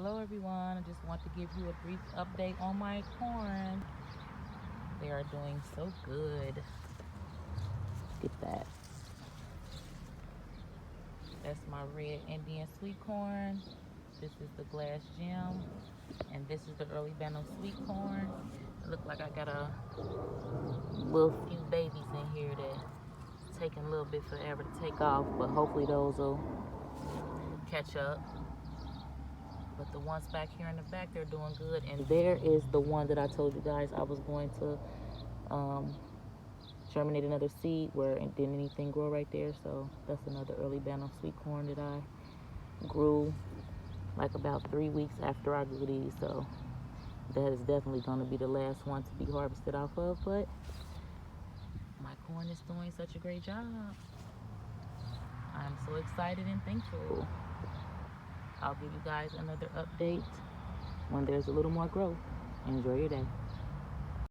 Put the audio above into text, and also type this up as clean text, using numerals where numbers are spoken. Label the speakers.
Speaker 1: Hello everyone, I just want to give you a brief update on my corn. They are doing so good. Look at that. That's my red Indian sweet corn. This is the glass gem. And this is the early Bantam sweet corn. It looks like I got a little few babies in here that taking a little bit forever to take off, but hopefully those will catch up. But the ones back here in the back, they're doing good. And there is the one that I told you guys I was going to germinate another seed where it didn't anything grow right there. So that's another early Bantam sweet corn that I grew like about 3 weeks after I grew these. So that is definitely going to be the last one to be harvested off of. But my corn is doing such a great job. I'm so excited and thankful. I'll give you guys another update when there's a little more growth. Enjoy your day.